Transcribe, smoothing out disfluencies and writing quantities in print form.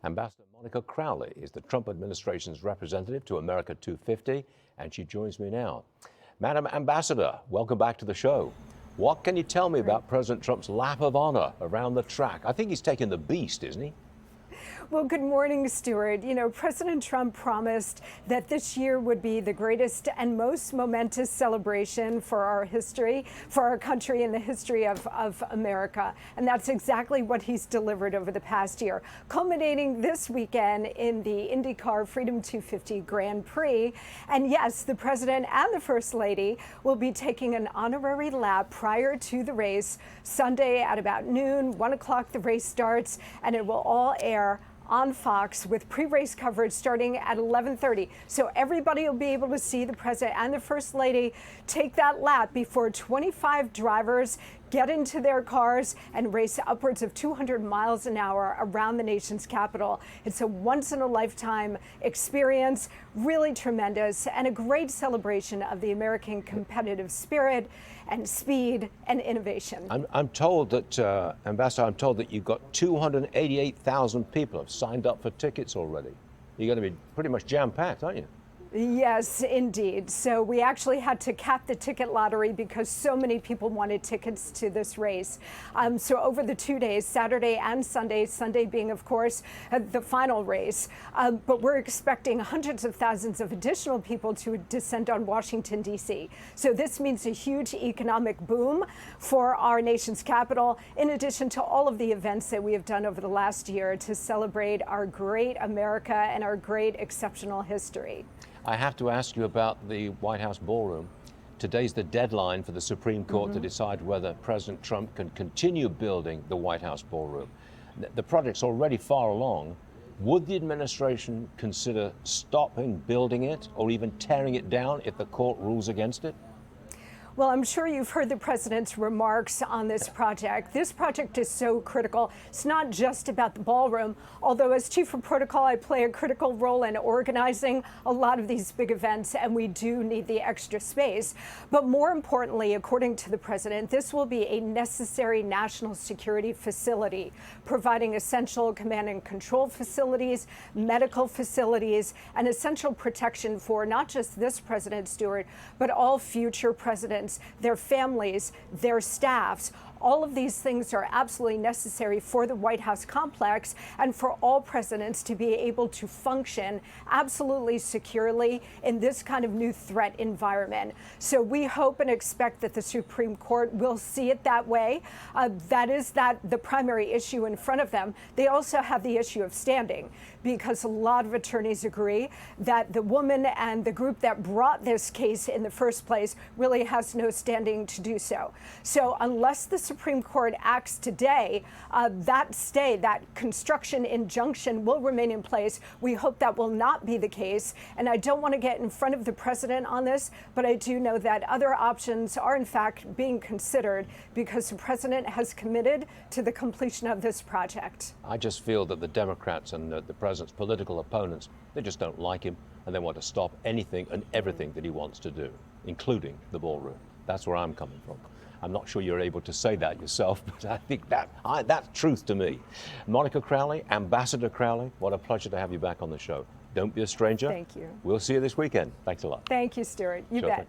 Ambassador Monica Crowley is the Trump administration's representative to America 250, and she joins me now. Madam Ambassador, welcome back to the show. What can you tell me about President Trump's lap of honor around the track? I think he's taking the beast, isn't he? Well, good morning, Stuart. You know, President Trump promised that this year would be the greatest and most momentous celebration for our history, for our country and the history of America. And that's exactly what he's delivered over the past year, culminating this weekend in the IndyCar Freedom 250 Grand Prix. And yes, the president and the first lady will be taking an honorary lap prior to the race Sunday at about noon. 1 o'clock the race starts, and it will all air on Fox with pre-race coverage starting at 11:30. So everybody will be able to see the president and the first lady take that lap before 25 drivers get into their cars and race upwards of 200 miles an hour around the nation's capital. It's a once-in-a-lifetime experience, really tremendous, and a great celebration of the American competitive spirit and speed and innovation. I'm told that, Ambassador, I'm told that you've got 288,000 people have signed up for tickets already. You're going to be pretty much jam-packed, aren't you? Yes, indeed. So we actually had to cap the ticket lottery because so many people wanted tickets to this race. So over the 2 days, Saturday and Sunday, Sunday being, of course, the final race, but we're expecting hundreds of thousands of additional people to descend on Washington, D.C. So this means a huge economic boom for our nation's capital, in addition to all of the events that we have done over the last year to celebrate our great America and our great exceptional history. I have to ask you about the White House Ballroom. Today's the deadline for the Supreme Court to decide whether President Trump can continue building the White House Ballroom. The project's already far along. Would the administration consider stopping building it or even tearing it down if the court rules against it? Well, I'm sure you've heard the president's remarks on this project. This project is so critical. It's not just about the ballroom, although as chief of protocol, I play a critical role in organizing a lot of these big events, and we do need the extra space. But more importantly, according to the president, this will be a necessary national security facility, providing essential command and control facilities, medical facilities, and essential protection for not just this president, Stuart, but all future presidents, their families, their staffs. All of these things are absolutely necessary for the White House complex and for all presidents to be able to function absolutely securely in this kind of new threat environment. So we hope and expect that the Supreme Court will see it that way. That is the primary issue in front of them. They also have the issue of standing, because a lot of attorneys agree that the woman and the group that brought this case in the first place really has no standing to do so. So unless the Supreme Court acts today, that stay, that construction injunction will remain in place. We hope that will not be the case. And I don't want to get in front of the president on this, but I do know that other options are in fact being considered because the president has committed to the completion of this project. I just feel that the Democrats and the president's political opponents, they just don't like him, and they want to stop anything and everything that he wants to do, including the ballroom. That's where I'm coming from. I'm not sure you're able to say that yourself, but I think that's truth to me. Monica Crowley, Ambassador Crowley, what a pleasure to have you back on the show. Don't be a stranger. Thank you. We'll see you this weekend. Thanks a lot. Thank you, Stuart. You bet.